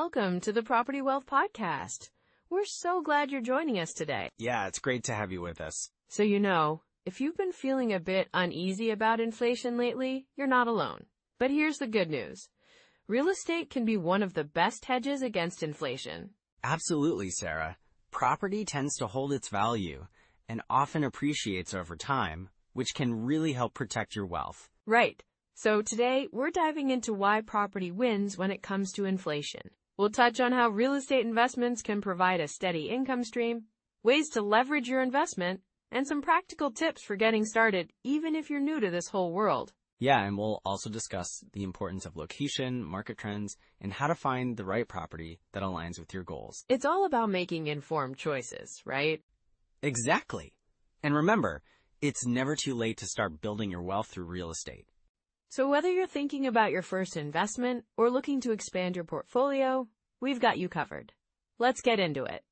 welcome to the Property Wealth Podcast. We're so glad you're joining us today. Yeah, it's great to have you with us. So if you've been feeling a bit uneasy about inflation lately, you're not alone. But here's the good news. Real estate can be one of the best hedges against inflation. Absolutely, Sarah. Property tends to hold its value and often appreciates over time, which can really help protect your wealth. Right. So today, we're diving into why property wins when it comes to inflation. We'll touch on how real estate investments can provide a steady income stream, ways to leverage your investment, and some practical tips for getting started, even if you're new to this whole world. Yeah, and we'll also discuss the importance of location, market trends, and how to find the right property that aligns with your goals. It's all about making informed choices, right? Exactly. And remember, it's never too late to start building your wealth through real estate. So whether you're thinking about your first investment or looking to expand your portfolio, we've got you covered. Let's get into it.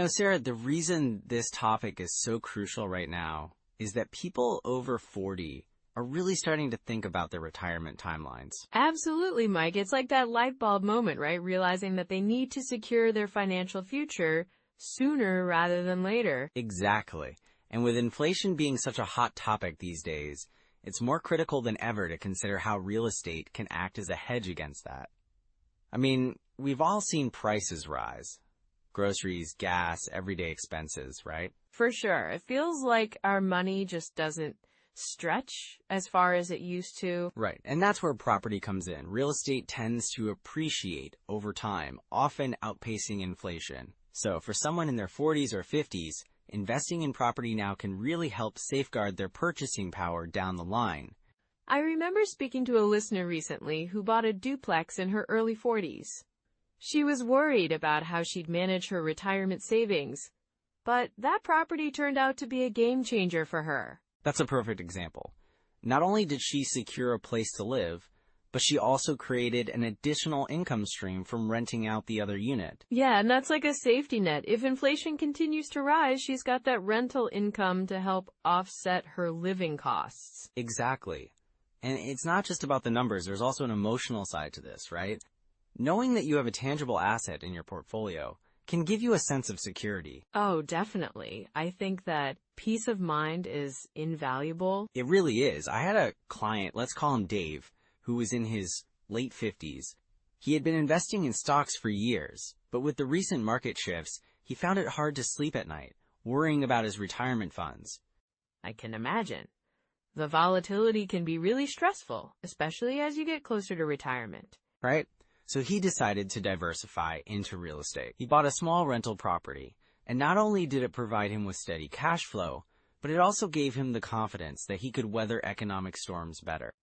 Sarah, the reason this topic is so crucial right now is that people over 40 are really starting to think about their retirement timelines. Absolutely, Mike. It's like that light bulb moment, right? Realizing that they need to secure their financial future sooner rather than later. Exactly. And with inflation being such a hot topic these days, it's more critical than ever to consider how real estate can act as a hedge against that. I mean, we've all seen prices rise. Groceries, gas, everyday expenses, right? For sure. It feels like our money just doesn't stretch as far as it used to. Right. And that's where property comes in. Real estate tends to appreciate over time, often outpacing inflation. So for someone in their 40s or 50s, investing in property now can really help safeguard their purchasing power down the line. I remember speaking to a listener recently who bought a duplex in her early 40s. She was worried about how she'd manage her retirement savings, but that property turned out to be a game changer for her. That's a perfect example. Not only did she secure a place to live, but she also created an additional income stream from renting out the other unit. Yeah, and that's like a safety net. If inflation continues to rise, she's got that rental income to help offset her living costs. Exactly. And it's not just about the numbers. There's also an emotional side to this, right? Knowing that you have a tangible asset in your portfolio can give you a sense of security. Oh, definitely. I think that peace of mind is invaluable. It really is. I had a client, let's call him Dave, who was in his late 50s. He had been investing in stocks for years, but with the recent market shifts, he found it hard to sleep at night, worrying about his retirement funds. I can imagine. The volatility can be really stressful, especially as you get closer to retirement. Right? So he decided to diversify into real estate. He bought a small rental property, and not only did it provide him with steady cash flow, but it also gave him the confidence that he could weather economic storms better.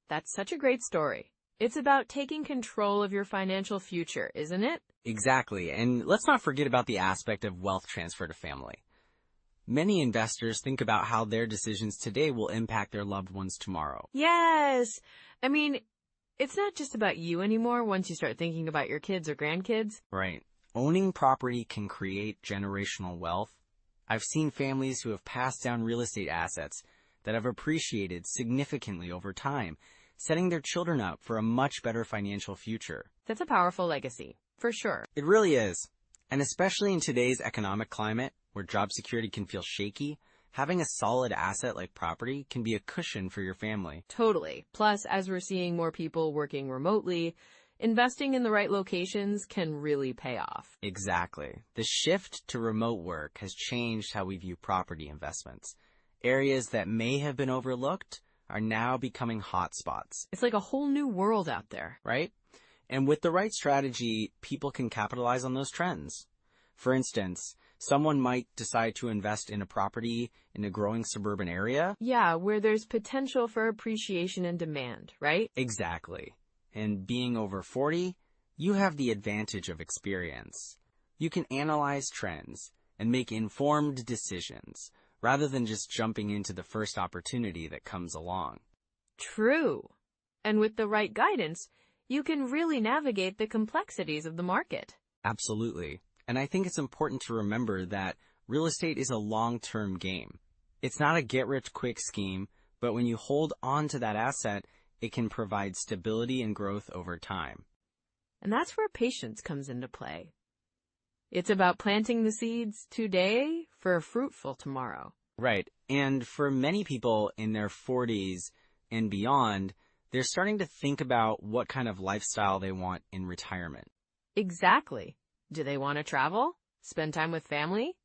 That's such a great story. It's about taking control of your financial future, isn't it? Exactly, and let's not forget about the aspect of wealth transfer to family. Many investors think about how their decisions today will impact their loved ones tomorrow. Yes! I mean, it's not just about you anymore once you start thinking about your kids or grandkids. Right. Owning property can create generational wealth. I've seen families who have passed down real estate assets that have appreciated significantly over time, setting their children up for a much better financial future. That's a powerful legacy, for sure. It really is. And especially in today's economic climate, where job security can feel shaky, having a solid asset like property can be a cushion for your family. Totally. Plus, as we're seeing more people working remotely, investing in the right locations can really pay off. Exactly. The shift to remote work has changed how we view property investments. Areas that may have been overlooked are now becoming hotspots. It's like a whole new world out there. Right? And with the right strategy, people can capitalize on those trends. For instance, someone might decide to invest in a property in a growing suburban area. Yeah, where there's potential for appreciation and demand, right? Exactly. And being over 40, you have the advantage of experience. You can analyze trends and make informed decisions rather than just jumping into the first opportunity that comes along. True. And with the right guidance, you can really navigate the complexities of the market. Absolutely. And I think it's important to remember that real estate is a long-term game. It's not a get-rich-quick scheme, but when you hold on to that asset, it can provide stability and growth over time. And that's where patience comes into play. It's about planting the seeds today for a fruitful tomorrow. Right. And for many people in their 40s and beyond, they're starting to think about what kind of lifestyle they want in retirement. Exactly. Do they want to travel? Spend time with family?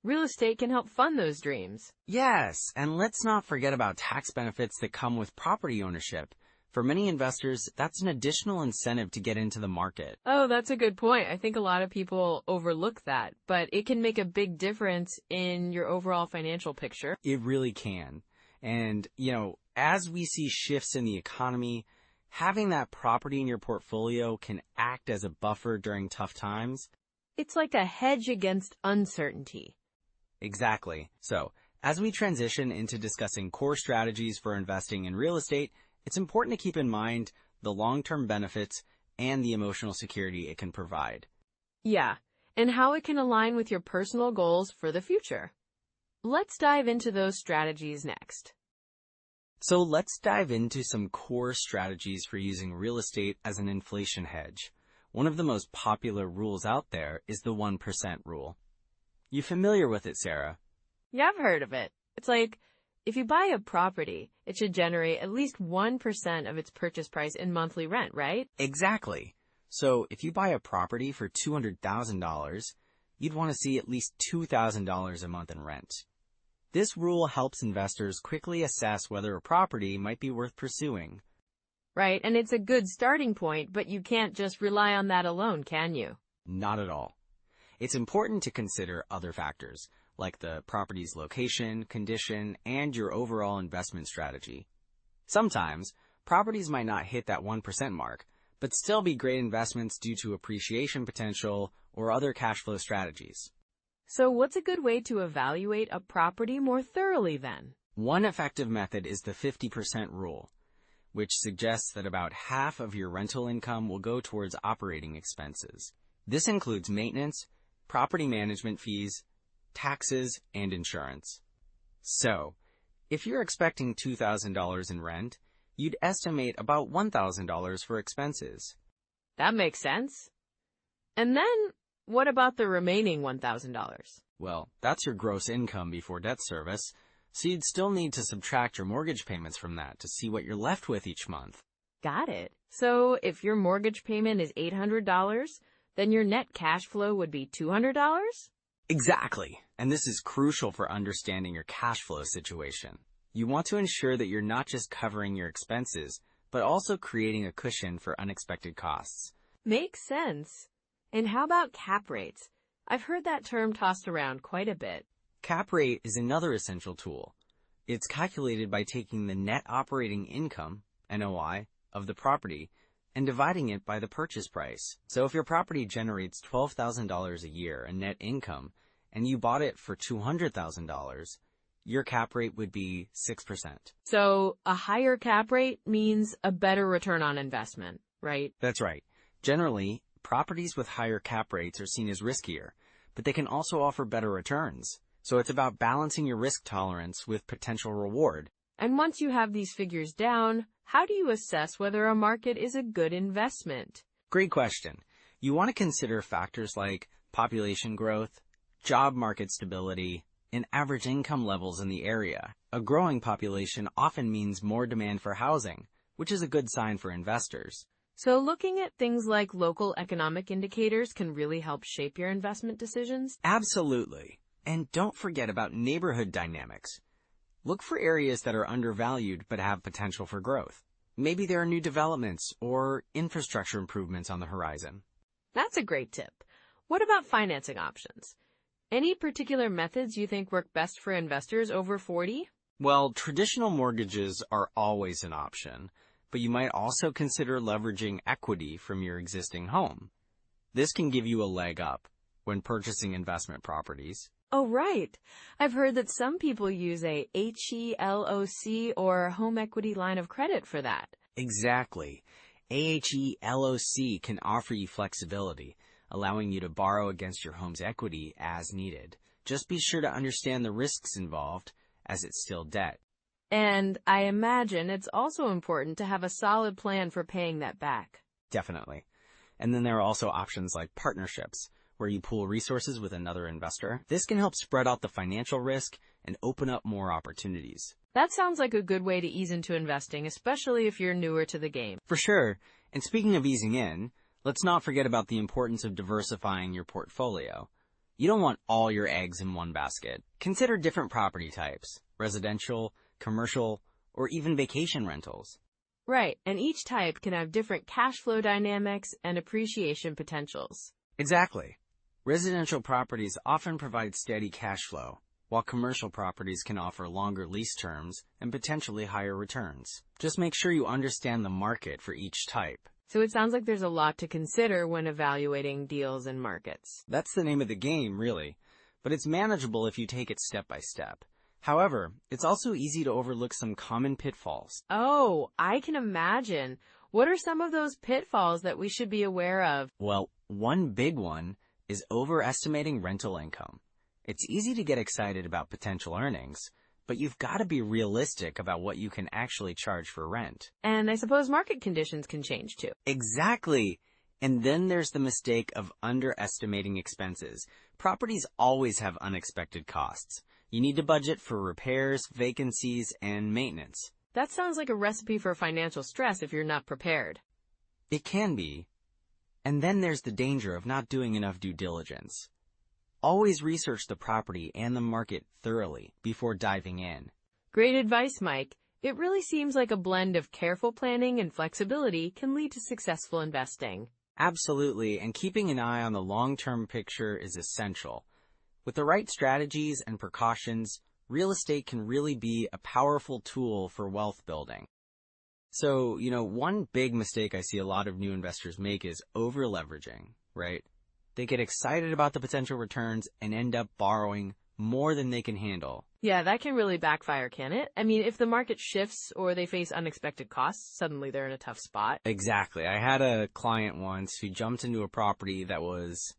Real estate can help fund those dreams. Yes, and let's not forget about tax benefits that come with property ownership. For many investors, that's an additional incentive to get into the market. Oh, that's a good point. I think a lot of people overlook that, but it can make a big difference in your overall financial picture. It really can. And, as we see shifts in the economy, having that property in your portfolio can act as a buffer during tough times. It's like a hedge against uncertainty. Exactly. So, as we transition into discussing core strategies for investing in real estate, it's important to keep in mind the long-term benefits and the emotional security it can provide. Yeah, and how it can align with your personal goals for the future. Let's dive into those strategies next. So let's dive into some core strategies for using real estate as an inflation hedge. One of the most popular rules out there is the 1% rule. You familiar with it, Sarah? Yeah, I've heard of it. It's like, if you buy a property, it should generate at least 1% of its purchase price in monthly rent, right? Exactly. So if you buy a property for $200,000, you'd want to see at least $2,000 a month in rent. This rule helps investors quickly assess whether a property might be worth pursuing. Right, and it's a good starting point, but you can't just rely on that alone, can you? Not at all. It's important to consider other factors, like the property's location, condition, and your overall investment strategy. Sometimes, properties might not hit that 1% mark, but still be great investments due to appreciation potential or other cash flow strategies. So what's a good way to evaluate a property more thoroughly then? One effective method is the 50% rule, which suggests that about half of your rental income will go towards operating expenses. This includes maintenance, property management fees, taxes, and insurance. So, if you're expecting $2,000 in rent, you'd estimate about $1,000 for expenses. That makes sense. And then, what about the remaining $1,000? Well, that's your gross income before debt service, so you'd still need to subtract your mortgage payments from that to see what you're left with each month. Got it. So, if your mortgage payment is $800, then your net cash flow would be $200? Exactly. And this is crucial for understanding your cash flow situation. You want to ensure that you're not just covering your expenses, but also creating a cushion for unexpected costs. Makes sense. And how about cap rates? I've heard that term tossed around quite a bit. Cap rate is another essential tool. It's calculated by taking the net operating income, NOI, of the property and dividing it by the purchase price. So if your property generates $12,000 a year in net income and you bought it for $200,000, your cap rate would be 6%. So a higher cap rate means a better return on investment, right? That's right. Generally, properties with higher cap rates are seen as riskier, but they can also offer better returns. So it's about balancing your risk tolerance with potential reward. And once you have these figures down, how do you assess whether a market is a good investment? Great question. You want to consider factors like population growth, job market stability, and average income levels in the area. A growing population often means more demand for housing, which is a good sign for investors. So looking at things like local economic indicators can really help shape your investment decisions? Absolutely. And don't forget about neighborhood dynamics. Look for areas that are undervalued but have potential for growth. Maybe there are new developments or infrastructure improvements on the horizon. That's a great tip. What about financing options? Any particular methods you think work best for investors over 40? Well, traditional mortgages are always an option, but you might also consider leveraging equity from your existing home. This can give you a leg up when purchasing investment properties. Oh, right. I've heard that some people use a HELOC or home equity line of credit for that. Exactly. AHELOC can offer you flexibility, allowing you to borrow against your home's equity as needed. Just be sure to understand the risks involved, as it's still debt. And I imagine it's also important to have a solid plan for paying that back. Definitely. And then there are also options like partnerships, where you pool resources with another investor. This can help spread out the financial risk and open up more opportunities. That sounds like a good way to ease into investing, especially if you're newer to the game. For sure. And speaking of easing in, let's not forget about the importance of diversifying your portfolio. You don't want all your eggs in one basket. Consider different property types: residential, commercial, or even vacation rentals. Right, and each type can have different cash flow dynamics and appreciation potentials. Exactly. Residential properties often provide steady cash flow, while commercial properties can offer longer lease terms and potentially higher returns. Just make sure you understand the market for each type. So it sounds like there's a lot to consider when evaluating deals and markets. That's the name of the game, really, but it's manageable if you take it step by step. However, it's also easy to overlook some common pitfalls. Oh, I can imagine. What are some of those pitfalls that we should be aware of? Well, one big one is overestimating rental income. It's easy to get excited about potential earnings, but you've got to be realistic about what you can actually charge for rent. And I suppose market conditions can change too. Exactly. And then there's the mistake of underestimating expenses. Properties always have unexpected costs. You need to budget for repairs, vacancies, and maintenance. That sounds like a recipe for financial stress if you're not prepared. It can be. And then there's the danger of not doing enough due diligence. Always research the property and the market thoroughly before diving in. Great advice, Mike. It really seems like a blend of careful planning and flexibility can lead to successful investing. Absolutely, and keeping an eye on the long-term picture is essential. With the right strategies and precautions, real estate can really be a powerful tool for wealth building. So, one big mistake I see a lot of new investors make is over-leveraging, right? They get excited about the potential returns and end up borrowing more than they can handle. Yeah, that can really backfire, can it? I mean, if the market shifts or they face unexpected costs, suddenly they're in a tough spot. Exactly. I had a client once who jumped into a property that was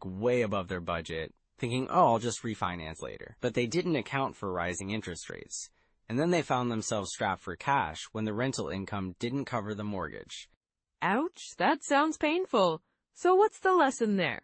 way above their budget, thinking, oh, I'll just refinance later. But they didn't account for rising interest rates. And then they found themselves strapped for cash when the rental income didn't cover the mortgage. Ouch, that sounds painful. So what's the lesson there?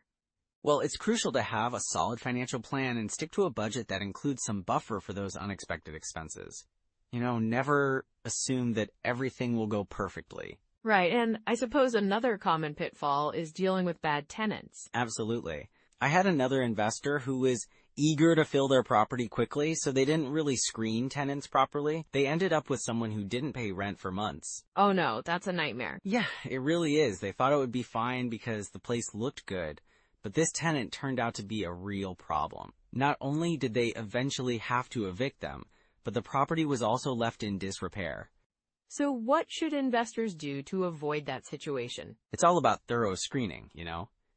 Well, it's crucial to have a solid financial plan and stick to a budget that includes some buffer for those unexpected expenses. Never assume that everything will go perfectly. Right, and I suppose another common pitfall is dealing with bad tenants. Absolutely. I had another investor who was eager to fill their property quickly, so they didn't really screen tenants properly. They ended up with someone who didn't pay rent for months. Oh no, that's a nightmare. Yeah, it really is. They thought it would be fine because the place looked good, but this tenant turned out to be a real problem. Not only did they eventually have to evict them, but the property was also left in disrepair. So what should investors do to avoid that situation? It's all about thorough screening,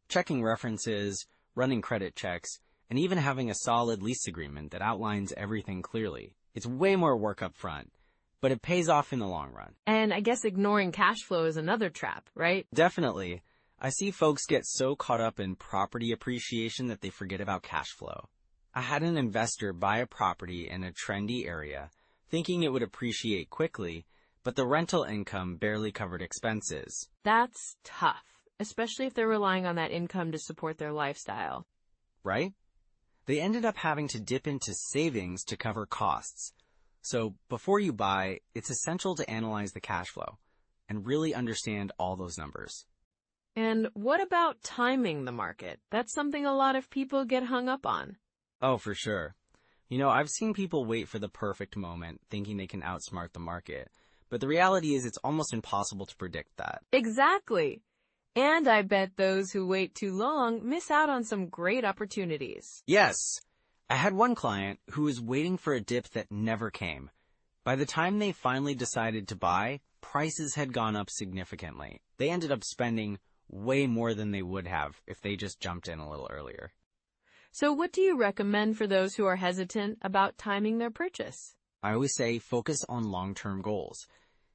checking references, running credit checks, and even having a solid lease agreement that outlines everything clearly. It's way more work up front, but it pays off in the long run. And I guess ignoring cash flow is another trap, right? Definitely. I see folks get so caught up in property appreciation that they forget about cash flow. I had an investor buy a property in a trendy area, thinking it would appreciate quickly, but the rental income barely covered expenses. That's tough, especially if they're relying on that income to support their lifestyle. Right? They ended up having to dip into savings to cover costs. So before you buy, it's essential to analyze the cash flow and really understand all those numbers. And what about timing the market? That's something a lot of people get hung up on. Oh, for sure. I've seen people wait for the perfect moment, thinking they can outsmart the market. But the reality is it's almost impossible to predict that. Exactly. And I bet those who wait too long miss out on some great opportunities. Yes. I had one client who was waiting for a dip that never came. By the time they finally decided to buy, prices had gone up significantly. They ended up spending way more than they would have if they just jumped in a little earlier. So what do you recommend for those who are hesitant about timing their purchase? I always say focus on long-term goals.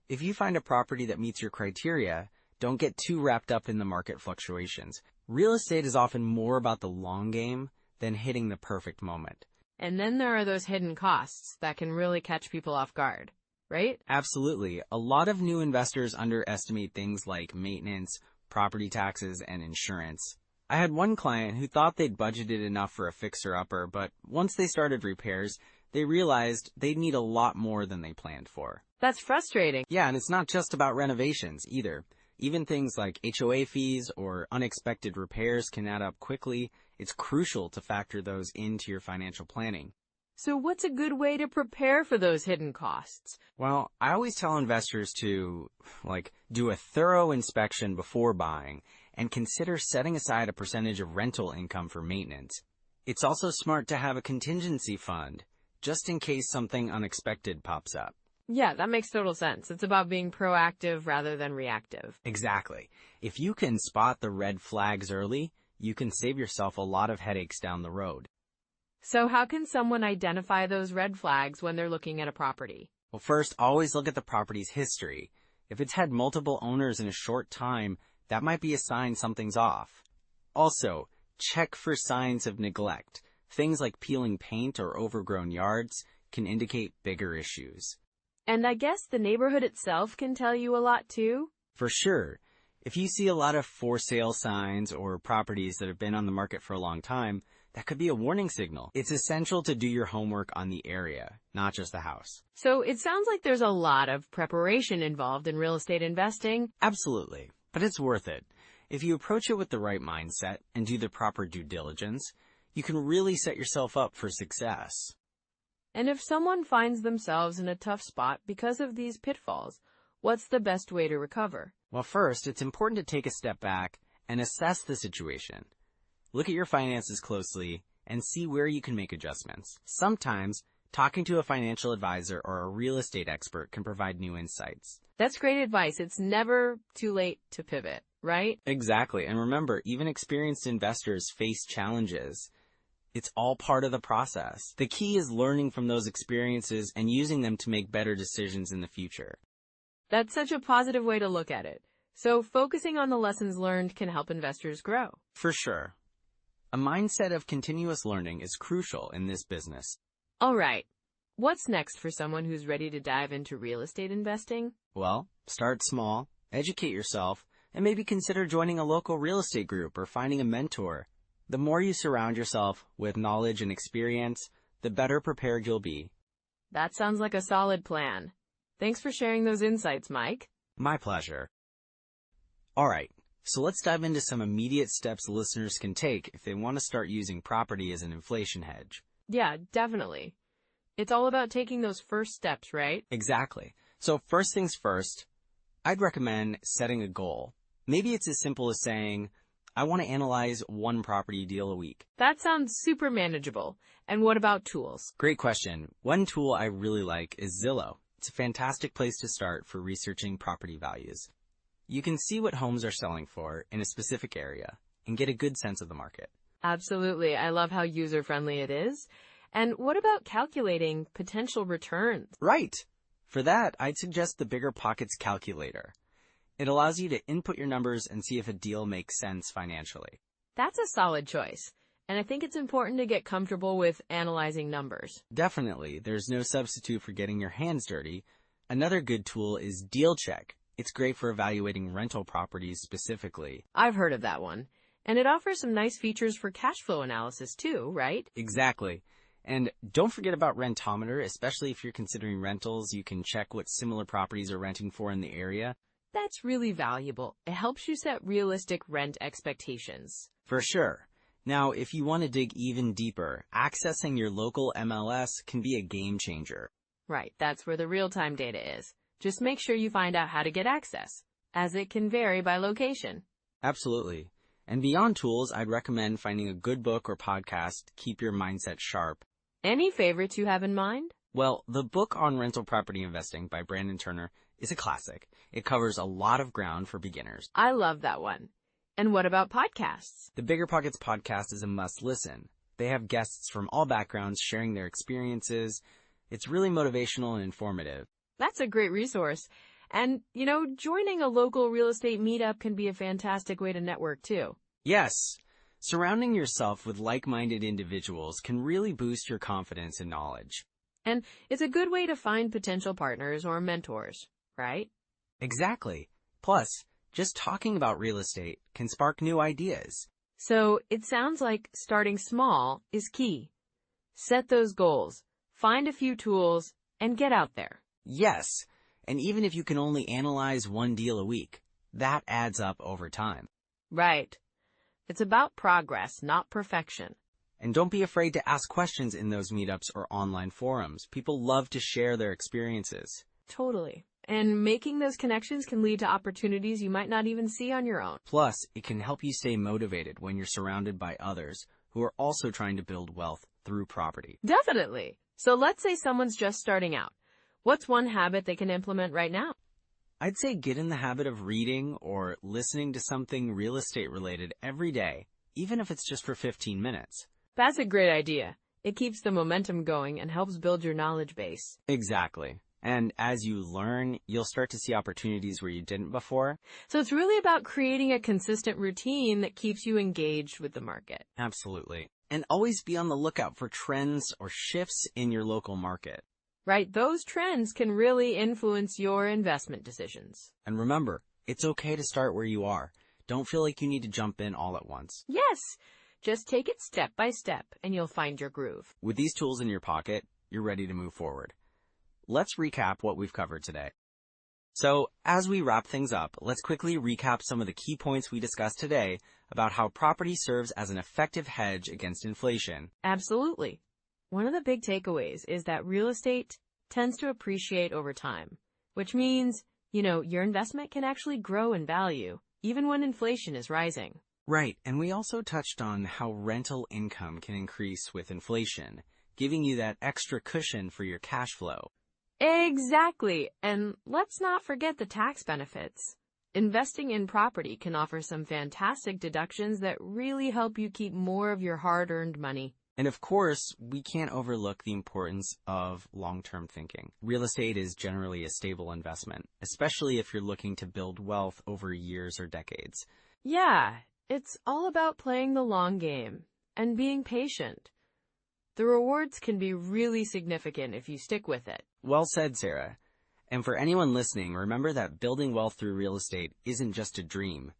If you find a property that meets your criteria, don't get too wrapped up in the market fluctuations. Real estate is often more about the long game than hitting the perfect moment. And then there are those hidden costs that can really catch people off guard, right? Absolutely. A lot of new investors underestimate things like maintenance, property taxes, and insurance. I had one client who thought they'd budgeted enough for a fixer-upper, but once they started repairs, they realized they'd need a lot more than they planned for. That's frustrating. Yeah, and it's not just about renovations either. Even things like HOA fees or unexpected repairs can add up quickly. It's crucial to factor those into your financial planning. So what's a good way to prepare for those hidden costs? Well, I always tell investors to, do a thorough inspection before buying and consider setting aside a percentage of rental income for maintenance. It's also smart to have a contingency fund, just in case something unexpected pops up. Yeah, that makes total sense. It's about being proactive rather than reactive. Exactly. If you can spot the red flags early, you can save yourself a lot of headaches down the road. So how can someone identify those red flags when they're looking at a property? Well, first, always look at the property's history. If it's had multiple owners in a short time, that might be a sign something's off. Also, check for signs of neglect. Things like peeling paint or overgrown yards can indicate bigger issues. And I guess the neighborhood itself can tell you a lot too? For sure. If you see a lot of for sale signs or properties that have been on the market for a long time, that could be a warning signal. It's essential to do your homework on the area, not just the house. So it sounds like there's a lot of preparation involved in real estate investing. Absolutely, but it's worth it. If you approach it with the right mindset and do the proper due diligence, you can really set yourself up for success. And if someone finds themselves in a tough spot because of these pitfalls, what's the best way to recover? Well, first, it's important to take a step back and assess the situation. Look at your finances closely and see where you can make adjustments. Sometimes, talking to a financial advisor or a real estate expert can provide new insights. That's great advice. It's never too late to pivot, right? Exactly. And remember, even experienced investors face challenges. It's all part of the process. The key is learning from those experiences and using them to make better decisions in the future. That's such a positive way to look at it. So focusing on the lessons learned can help investors grow. For sure. A mindset of continuous learning is crucial in this business. All right. What's next for someone who's ready to dive into real estate investing? Well, start small, educate yourself, and maybe consider joining a local real estate group or finding a mentor. The more you surround yourself with knowledge and experience, the better prepared you'll be. That sounds like a solid plan. Thanks for sharing those insights, Mike. My pleasure. All right, so let's dive into some immediate steps listeners can take if they want to start using property as an inflation hedge. Yeah, definitely. It's all about taking those first steps, right? Exactly. So first things first, I'd recommend setting a goal. Maybe it's as simple as saying, I want to analyze one property deal a week. That sounds super manageable. And what about tools? Great question. One tool I really like is Zillow. It's a fantastic place to start for researching property values. You can see what homes are selling for in a specific area and get a good sense of the market. Absolutely. I love how user-friendly it is. And what about calculating potential returns? Right. For that, I'd suggest the Bigger Pockets calculator. It allows you to input your numbers and see if a deal makes sense financially. That's a solid choice. And I think it's important to get comfortable with analyzing numbers. Definitely. There's no substitute for getting your hands dirty. Another good tool is Deal Check. It's great for evaluating rental properties specifically. I've heard of that one. And it offers some nice features for cash flow analysis too, right? Exactly. And don't forget about Rentometer, especially if you're considering rentals. You can check what similar properties are renting for in the area. That's really valuable. It helps you set realistic rent expectations. For sure. Now, if you want to dig even deeper, accessing your local MLS can be a game changer. Right, that's where the real-time data is. Just make sure you find out how to get access, as it can vary by location. Absolutely. And beyond tools, I'd recommend finding a good book or podcast to keep your mindset sharp. Any favorites you have in mind? Well, the book on rental property investing by Brandon Turner is a classic. It covers a lot of ground for beginners. I love that one. And what about podcasts? The Bigger Pockets podcast is a must-listen. They have guests from all backgrounds sharing their experiences. It's really motivational and informative. That's a great resource. And, joining a local real estate meetup can be a fantastic way to network too. Yes. Surrounding yourself with like-minded individuals can really boost your confidence and knowledge. And it's a good way to find potential partners or mentors, right? Exactly. Plus, just talking about real estate can spark new ideas. So it sounds like starting small is key. Set those goals, find a few tools, and get out there. Yes, and even if you can only analyze one deal a week, that adds up over time. Right. It's about progress, not perfection. And don't be afraid to ask questions in those meetups or online forums. People love to share their experiences. Totally. And making those connections can lead to opportunities you might not even see on your own. Plus, it can help you stay motivated when you're surrounded by others who are also trying to build wealth through property. Definitely. So let's say someone's just starting out. What's one habit they can implement right now? I'd say get in the habit of reading or listening to something real estate related every day, even if it's just for 15 minutes. That's a great idea. It keeps the momentum going and helps build your knowledge base. Exactly. And as you learn, you'll start to see opportunities where you didn't before. So it's really about creating a consistent routine that keeps you engaged with the market. Absolutely. And always be on the lookout for trends or shifts in your local market. Right, those trends can really influence your investment decisions. And remember, it's okay to start where you are. Don't feel like you need to jump in all at once. Yes, just take it step by step and you'll find your groove. With these tools in your pocket, you're ready to move forward. Let's recap what we've covered today. So, as we wrap things up, let's quickly recap some of the key points we discussed today about how property serves as an effective hedge against inflation. Absolutely. One of the big takeaways is that real estate tends to appreciate over time, which means, your investment can actually grow in value, even when inflation is rising. Right, and we also touched on how rental income can increase with inflation, giving you that extra cushion for your cash flow. Exactly. And let's not forget the tax benefits. Investing in property can offer some fantastic deductions that really help you keep more of your hard-earned money. And of course, we can't overlook the importance of long-term thinking. Real estate is generally a stable investment, especially if you're looking to build wealth over years or decades. Yeah, it's all about playing the long game and being patient. The rewards can be really significant if you stick with it. Well said, Sarah. And for anyone listening, remember that building wealth through real estate isn't just a dream.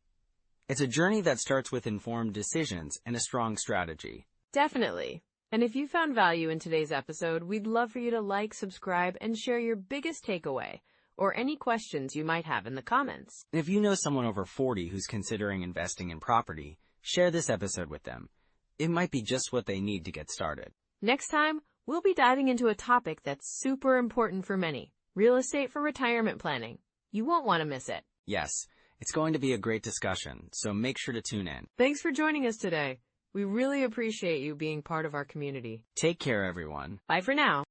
It's a journey that starts with informed decisions and a strong strategy. Definitely. And if you found value in today's episode, we'd love for you to like, subscribe, and share your biggest takeaway or any questions you might have in the comments. And if you know someone over 40 who's considering investing in property, share this episode with them. It might be just what they need to get started. Next time, we'll be diving into a topic that's super important for many: real estate for retirement planning. You won't want to miss it. Yes, it's going to be a great discussion, so make sure to tune in. Thanks for joining us today. We really appreciate you being part of our community. Take care, everyone. Bye for now.